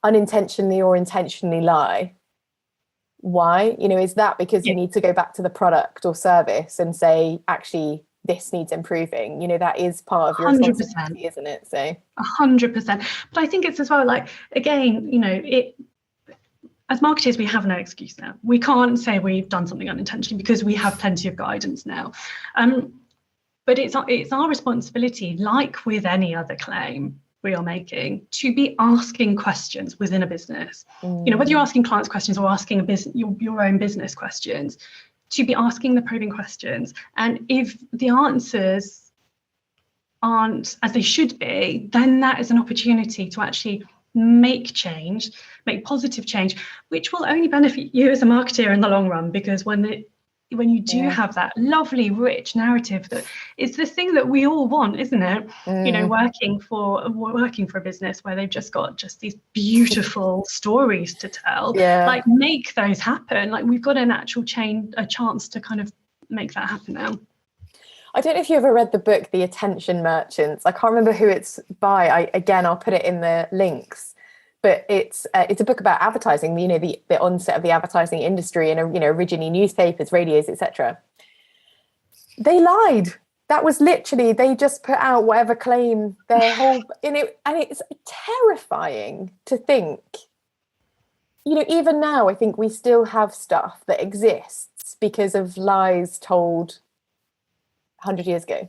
Speaker 4: unintentionally or intentionally lie. Why? Is that because you need to go back to the product or service and say, actually, this needs improving? That is part of your
Speaker 8: 100%,
Speaker 4: responsibility, isn't it? So
Speaker 8: 100%. But I think it's as well, like, again, as marketers, we have no excuse now. We can't say we've done something unintentionally because we have plenty of guidance now. But it's our responsibility, like with any other claim we are making, to be asking questions within a business. Whether you're asking clients questions or asking your own business questions, to be asking the probing questions. And if the answers aren't as they should be, then that is an opportunity to actually make positive change, which will only benefit you as a marketer in the long run, because when you do have that lovely rich narrative, that it's the thing that we all want, isn't it? Working for a business where they've just got these beautiful stories to tell, like make those happen. Like we've got a chance to kind of make that happen now.
Speaker 4: I don't know if you ever read the book The Attention Merchants. I can't remember who it's by. I'll put it in the links. But it's a book about advertising, the onset of the advertising industry, and originally newspapers, radios, etc. They lied. That was literally, they just put out whatever claim their whole and it's terrifying to think. Even now, I think we still have stuff that exists because of lies told 100 years ago.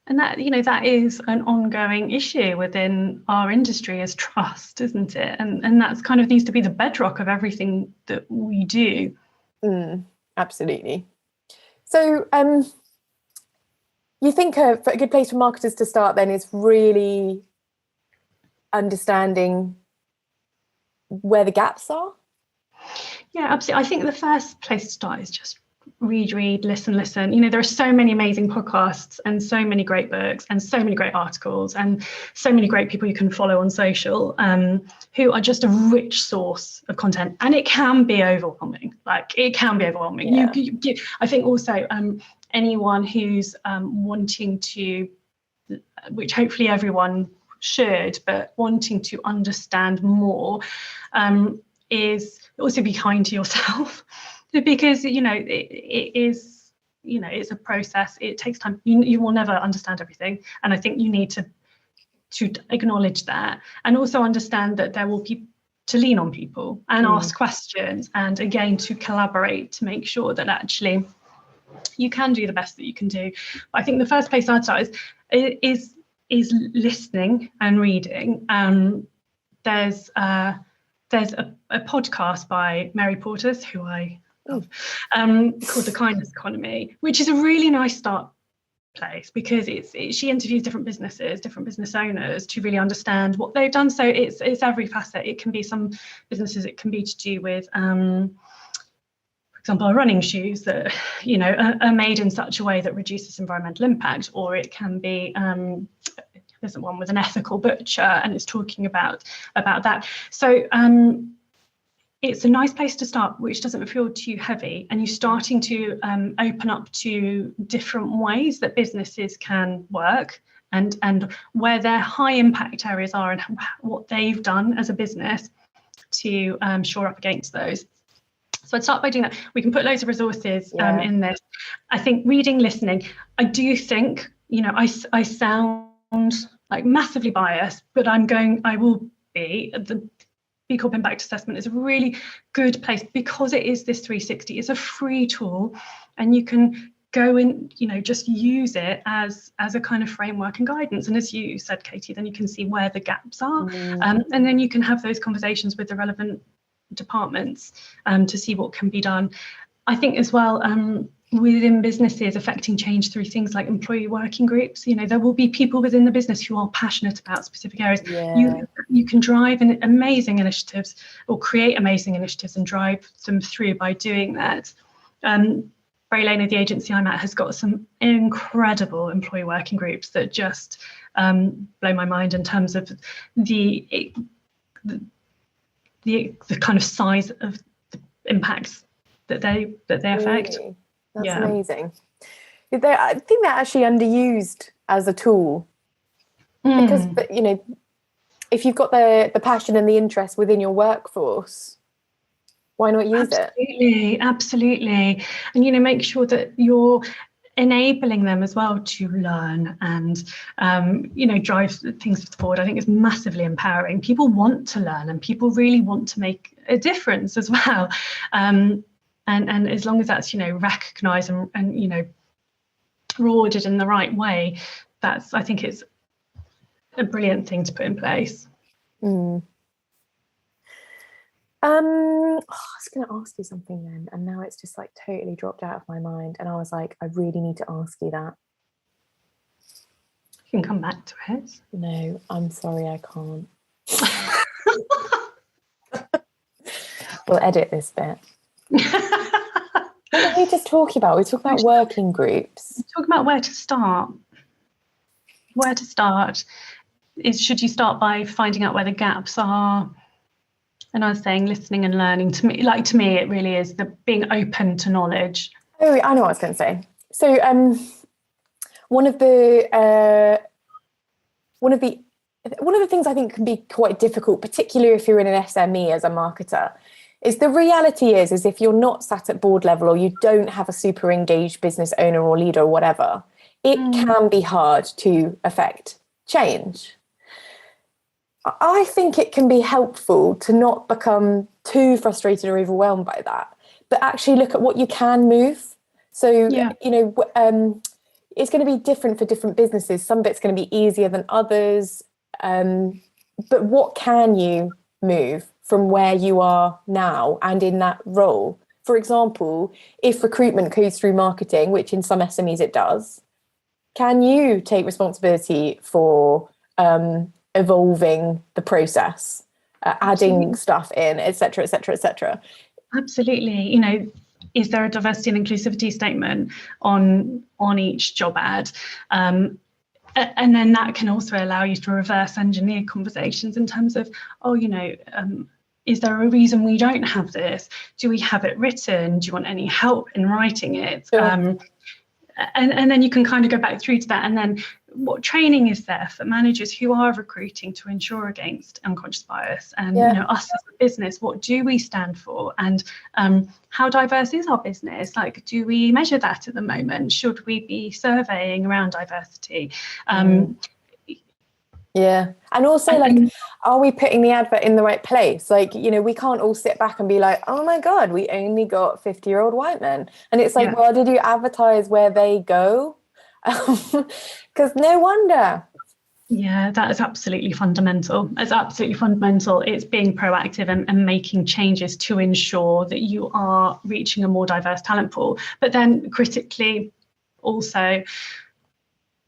Speaker 8: And that is an ongoing issue within our industry, as trust, isn't it? And that's kind of needs to be the bedrock of everything that we do.
Speaker 4: Absolutely. So you think a good place for marketers to start then is really understanding where the gaps are?
Speaker 8: Yeah, absolutely. I think the first place to start is just read, listen. There are so many amazing podcasts and so many great books and so many great articles and so many great people you can follow on social who are just a rich source of content. And it can be overwhelming. Yeah. I think also anyone who's wanting to, which hopefully everyone should, but wanting to understand more, is also be kind to yourself. Because it is it's a process. It takes time. You will never understand everything, and I think you need to acknowledge that, and also understand that there will be to lean on people and ask questions, and again to collaborate to make sure that actually you can do the best that you can do. But I think the first place I'd start is listening and reading. There's a podcast by Mary Portas, who I love, called The Kindness Economy, which is a really nice start place because she interviews different business owners to really understand what they've done. So it's every facet. It can be some businesses, it can be to do with for example, running shoes that are made in such a way that reduces environmental impact, or it can be there's one with an ethical butcher and it's talking about that. So it's a nice place to start, which doesn't feel too heavy, and you're starting to open up to different ways that businesses can work and where their high impact areas are and what they've done as a business to shore up against those. So I'd start by doing that. We can put loads of resources in this. I think reading, listening. I do think, I sound like massively biased, but I will be. The B-corp impact assessment is a really good place because it is this 360. It's a free tool, and you can go and just use it as a kind of framework and guidance. And as you said, Katie, then you can see where the gaps are, and then you can have those conversations with the relevant departments to see what can be done. I think as well, within businesses affecting change through things like employee working groups. There will be people within the business who are passionate about specific areas. You can drive amazing initiatives or create amazing initiatives and drive them through by doing that. Bray Leino, the agency I'm at, has got some incredible employee working groups that just blow my mind in terms of the kind of size of the impacts that they affect.
Speaker 4: Really? That's amazing. I think they're actually underused as a tool because, if you've got the passion and the interest within your workforce, why not use it?
Speaker 8: Absolutely. And, make sure that you're enabling them as well to learn and, drive things forward. I think it's massively empowering. People want to learn and people really want to make a difference as well. And as long as that's, recognised and rewarded in the right way, I think it's a brilliant thing to put in place.
Speaker 4: I was going to ask you something then, and now it's just like totally dropped out of my mind. And I was like, I really need to ask you that.
Speaker 8: You can come back to it.
Speaker 4: No, I'm sorry, I can't. We'll edit this bit. What were we just talking about? We were talking about working groups.
Speaker 8: We're talking about where to start. Where to start should you start by finding out where the gaps are? And I was saying listening and learning. To me, it really is the being open to knowledge.
Speaker 4: Oh, I know what I was going to say. So one of the things I think can be quite difficult, particularly if you're in an SME as a marketer, is the reality is if you're not sat at board level or you don't have a super engaged business owner or leader or whatever, it can be hard to affect change. I think it can be helpful to not become too frustrated or overwhelmed by that, but actually look at what you can move. So, it's going to be different for different businesses. Some of it's going to be easier than others. But what can you move from where you are now and in that role? For example, if recruitment goes through marketing, which in some SMEs it does, can you take responsibility for evolving the process, adding stuff in, et cetera, et cetera, et cetera?
Speaker 8: Absolutely. Is there a diversity and inclusivity statement on each job ad? And then that can also allow you to reverse engineer conversations in terms of, is there a reason we don't have this? Do we have it written? Do you want any help in writing it? Sure. And then you can kind of go back through to that. And then what training is there for managers who are recruiting to ensure against unconscious bias? And us as a business, what do we stand for? And how diverse is our business? Like, do we measure that at the moment? Should we be surveying around diversity?
Speaker 4: Yeah. And also, are we putting the advert in the right place? We can't all sit back and be like, oh my God, we only got 50-year-old white men. And it's like, well, did you advertise where they go? Because no wonder.
Speaker 8: Yeah, that is absolutely fundamental. It's absolutely fundamental. It's being proactive and making changes to ensure that you are reaching a more diverse talent pool. But then critically also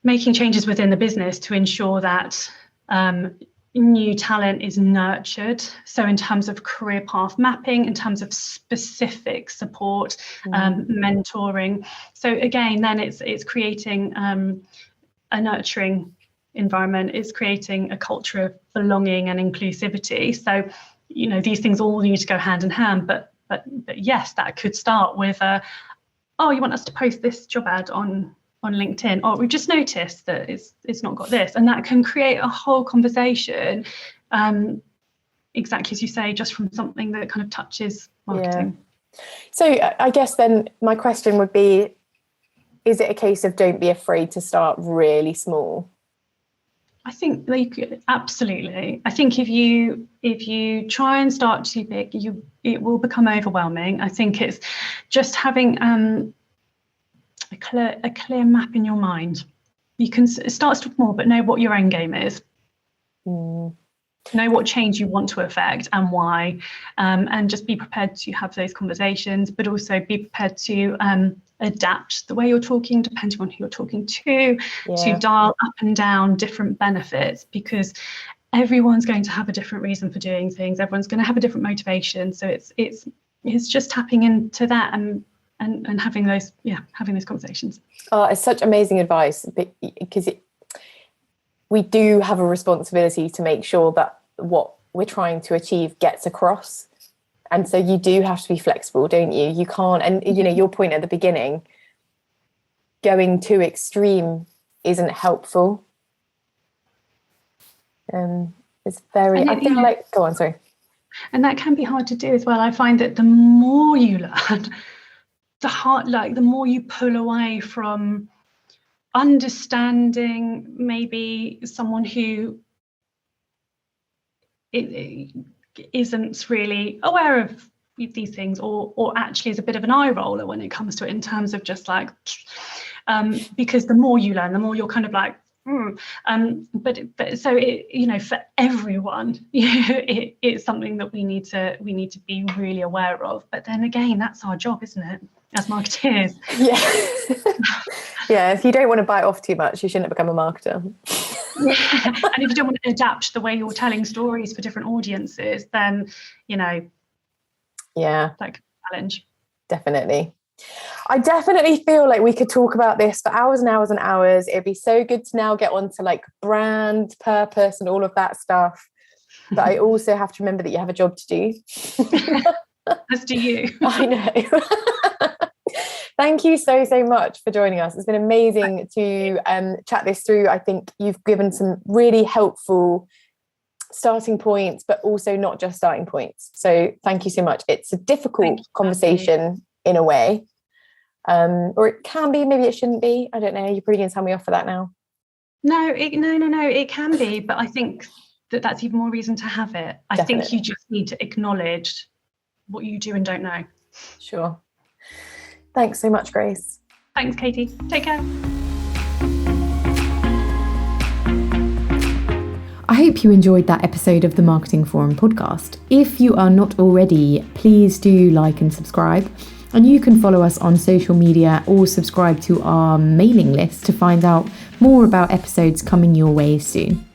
Speaker 8: making changes within the business to ensure that new talent is nurtured. So in terms of career path mapping, in terms of specific support, mentoring. So again, then it's creating a nurturing environment, is creating a culture of belonging and inclusivity. So, these things all need to go hand in hand. But yes, that could start with you want us to post this job ad on LinkedIn, or we've just noticed that it's not got this, and that can create a whole conversation, exactly as you say, just from something that kind of touches marketing.
Speaker 4: So I guess then my question would be, is it a case of don't be afraid to start really small?
Speaker 8: I think absolutely. I think if you try and start too big, it will become overwhelming. I think it's just having a clear map in your mind. You can start small, but know what your end game is. Know what change you want to affect and why, and just be prepared to have those conversations, but also be prepared to adapt the way you're talking depending on who you're talking to dial up and down different benefits, because everyone's going to have a different reason for doing things. Everyone's going to have a different motivation. So it's just tapping into that and having those conversations.
Speaker 4: Oh, it's such amazing advice, because we do have a responsibility to make sure that what we're trying to achieve gets across. And so you do have to be flexible, don't you? You can't, and you know, your point at the beginning, going too extreme isn't helpful. It's very, I feel like, go on, sorry.
Speaker 8: And that can be hard to do as well. I find that the more you learn, the more you pull away from understanding maybe someone who isn't really aware of these things, or actually is a bit of an eye roller when it comes to it, in terms of just like, because the more you learn, the more you're kind of like, but so it, you know, for everyone, it's something that we need to be really aware of. But then again, that's our job, isn't it, as marketeers?
Speaker 4: Yeah. If you don't want to bite off too much, you shouldn't become a marketer.
Speaker 8: And if you don't want to adapt the way you're telling stories for different audiences, then, you know, that could be a challenge.
Speaker 4: Definitely. I definitely feel like we could talk about this for hours and hours and hours. It'd be so good to now get on to like brand, purpose and all of that stuff. But I also have to remember that you have a job to do.
Speaker 8: As do you.
Speaker 4: I know. Thank you so much for joining us. It's been amazing to chat this through. I think you've given some really helpful starting points, but also not just starting points. So thank you so much. It's a difficult conversation in a way, or it can be, maybe it shouldn't be. I don't know. You're probably going to tell me off for that now.
Speaker 8: No, it can be, but I think that's even more reason to have it. I think you just need to acknowledge what you do and don't know.
Speaker 4: Sure. Thanks so much, Grace.
Speaker 8: Thanks, Katie. Take care.
Speaker 7: I hope you enjoyed that episode of the Marketing Forum podcast. If you are not already, please do like and subscribe. And you can follow us on social media or subscribe to our mailing list to find out more about episodes coming your way soon.